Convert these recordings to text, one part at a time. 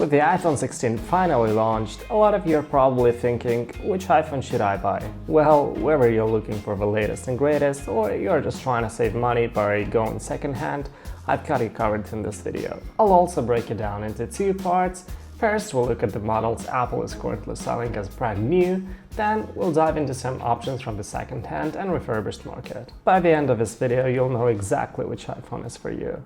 With the iPhone 16 finally launched, a lot of you are probably thinking, which iPhone should I buy? Well, whether you're looking for the latest and greatest or you're just trying to save money by going secondhand, I've got you covered in this video. I'll also break it down into two parts. First, we'll look at the models Apple is currently selling as brand new, then we'll dive into some options from the second-hand and refurbished market. By the end of this video, you'll know exactly which iPhone is for you.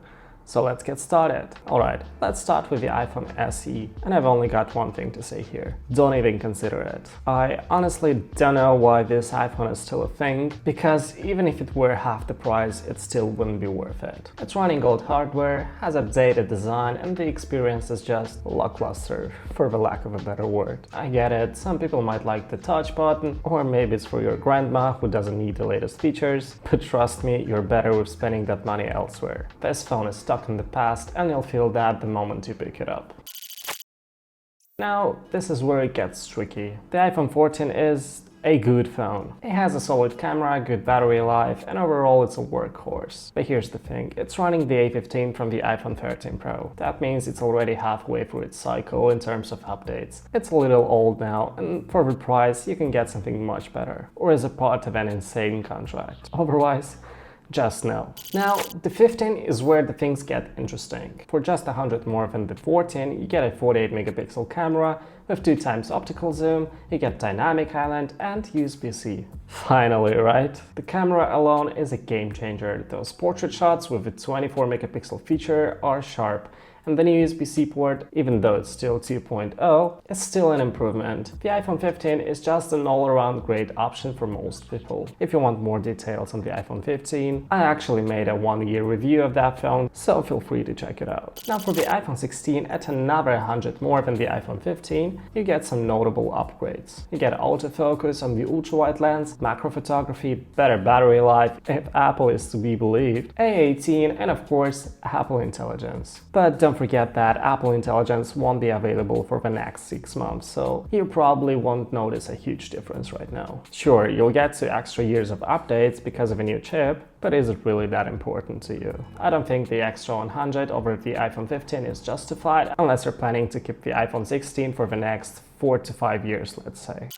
So let's get started. Alright, let's start with the iPhone SE, and I've only got one thing to say here. Don't even consider it. I honestly don't know why this iPhone is still a thing, because even if it were half the price, it still wouldn't be worth it. It's running old hardware, has updated design, and the experience is just lackluster, for the lack of a better word. I get it, some people might like the touch button, or maybe it's for your grandma who doesn't need the latest features, but trust me, you're better with spending that money elsewhere. This phone is stuck in the past and you'll feel that the moment you pick it up. Now, this is where it gets tricky. The iPhone 14 is a good phone. It has a solid camera, good battery life, and overall it's a workhorse. But here's the thing, it's running the A15 from the iPhone 13 Pro. That means it's already halfway through its cycle in terms of updates. It's a little old now, and for the price you can get something much better, or as a part of an insane contract. Otherwise, just no. Now, the 15 is where the things get interesting. For just 100 more than the 14, you get a 48 megapixel camera with 2x optical zoom, you get dynamic island and USB-C. Finally, right? The camera alone is a game changer. Those portrait shots with the 24 megapixel feature are sharp. And the new USB-C port, even though it's still 2.0, is still an improvement. The iPhone 15 is just an all-around great option for most people. If you want more details on the iPhone 15, I actually made a 1-year review of that phone, so feel free to check it out. Now for the iPhone 16, at another 100 more than the iPhone 15, you get some notable upgrades. You get autofocus on the ultra-wide lens, macro photography, better battery life, if Apple is to be believed, A18, and of course, Apple Intelligence. But don't forget that Apple Intelligence won't be available for the next 6 months, so you probably won't notice a huge difference right now. Sure, you'll get 2 extra years of updates because of a new chip, but is it really that important to you? I don't think the extra 100 over the iPhone 15 is justified unless you're planning to keep the iPhone 16 for the next 4 to 5 years, let's say.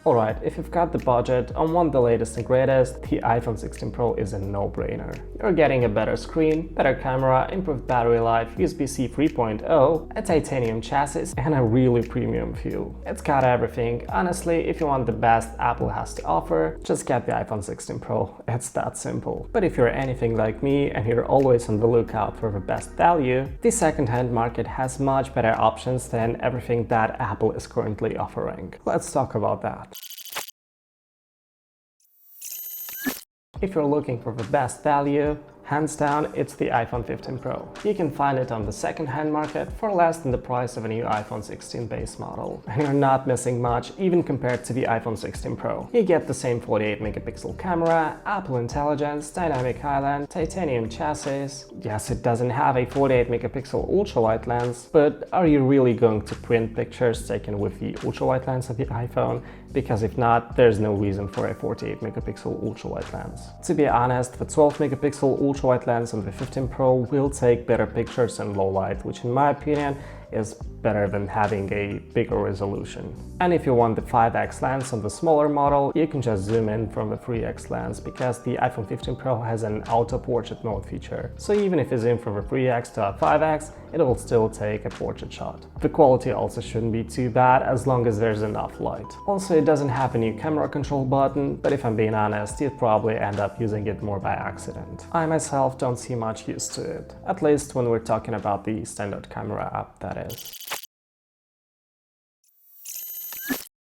Alright, if you've got the budget and want the latest and greatest, the iPhone 16 Pro is a no-brainer. You're getting a better screen, better camera, improved battery life, USB-C 3.0, a titanium chassis, and a really premium feel. It's got everything. Honestly, if you want the best Apple has to offer, just get the iPhone 16 Pro. It's that simple. But if you're anything like me and you're always on the lookout for the best value, the second-hand market has much better options than everything that Apple is currently offering. Let's talk about that. If you're looking for the best value, hands down, it's the iPhone 15 Pro. You can find it on the second-hand market for less than the price of a new iPhone 16 base model. And you're not missing much, even compared to the iPhone 16 Pro. You get the same 48 megapixel camera, Apple Intelligence, dynamic island, titanium chassis. Yes, it doesn't have a 48 megapixel ultra-wide lens, but are you really going to print pictures taken with the ultra-wide lens of the iPhone? Because if not, there's no reason for a 48 megapixel ultra-wide lens. To be honest, the 12 megapixel ultra-wide lens on the 15 Pro will take better pictures in low light, which in my opinion is better than having a bigger resolution. And if you want the 5x lens on the smaller model, you can just zoom in from the 3x lens because the iPhone 15 Pro has an auto portrait mode feature. So even if you zoom from a 3x to a 5x, it will still take a portrait shot. The quality also shouldn't be too bad as long as there's enough light. Also, it doesn't have a new camera control button, but if I'm being honest, you'd probably end up using it more by accident. I myself don't see much use to it, at least when we're talking about the standard camera app, that is.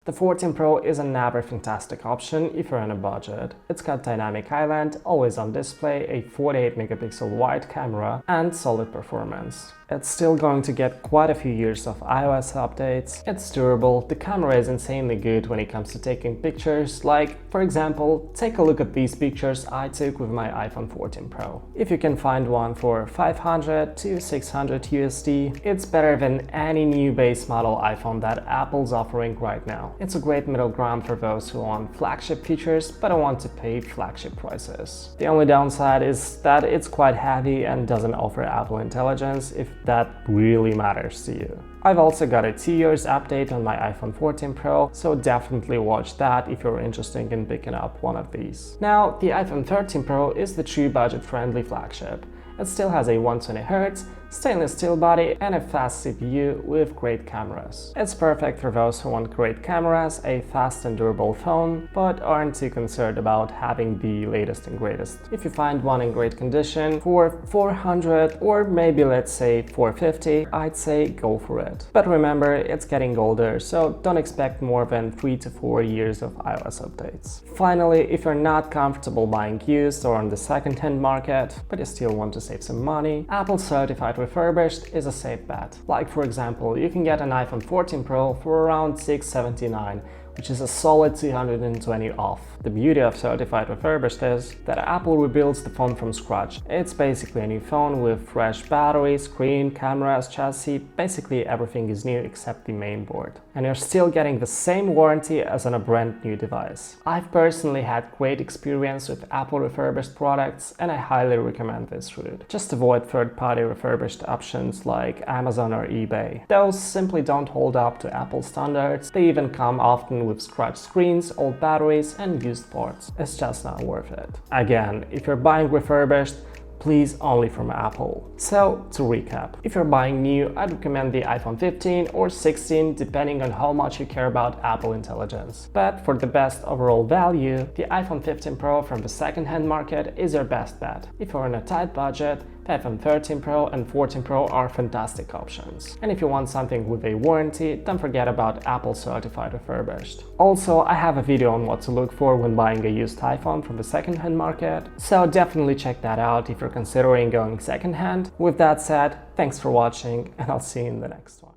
The 14 Pro is another fantastic option if you're on a budget. It's got dynamic island, always on display, a 48 megapixel wide camera, and solid performance. It's still going to get quite a few years of iOS updates. It's durable, the camera is insanely good when it comes to taking pictures, like, for example, take a look at these pictures I took with my iPhone 14 Pro. If you can find one for 500 to 600 USD, it's better than any new base model iPhone that Apple's offering right now. now. It's a great middle ground for those who want flagship features but don't want to pay flagship prices. The only downside is that it's quite heavy and doesn't offer Apple Intelligence if that really matters to you. I've also got a 2 years update on my iPhone 14 Pro, so definitely watch that if you're interested in picking up one of these. Now, the iPhone 13 Pro is the true budget-friendly flagship. It still has a 120Hz, stainless steel body and a fast CPU with great cameras. It's perfect for those who want great cameras, a fast and durable phone, but aren't too concerned about having the latest and greatest. If you find one in great condition for $400 or maybe let's say $450, I'd say go for it. But remember, it's getting older, so don't expect more than 3 to 4 years of iOS updates. Finally, if you're not comfortable buying used or on the second-hand market, but you still want to save some money, Apple certified refurbished is a safe bet. Like for example, you can get an iPhone 14 Pro for around $679, which is a solid $220 off. The beauty of certified refurbished is that Apple rebuilds the phone from scratch. It's basically a new phone with fresh battery, screen, cameras, chassis, basically everything is new except the main board. And you're still getting the same warranty as on a brand new device. I've personally had great experience with Apple refurbished products and I highly recommend this route. Just avoid third-party refurbished options like Amazon or eBay. Those simply don't hold up to Apple standards. They even come often with scratched screens, old batteries and used parts. It's just not worth it. Again, if you're buying refurbished, please only from Apple. So, to recap, if you're buying new, I'd recommend the iPhone 15 or 16 depending on how much you care about Apple Intelligence. But for the best overall value, the iPhone 15 Pro from the second-hand market is your best bet. If you're on a tight budget, the iPhone 13 Pro and 14 Pro are fantastic options. And if you want something with a warranty, don't forget about Apple Certified Refurbished. Also, I have a video on what to look for when buying a used iPhone from the second-hand market, so definitely check that out if you're considering going second-hand. With that said, thanks for watching and I'll see you in the next one.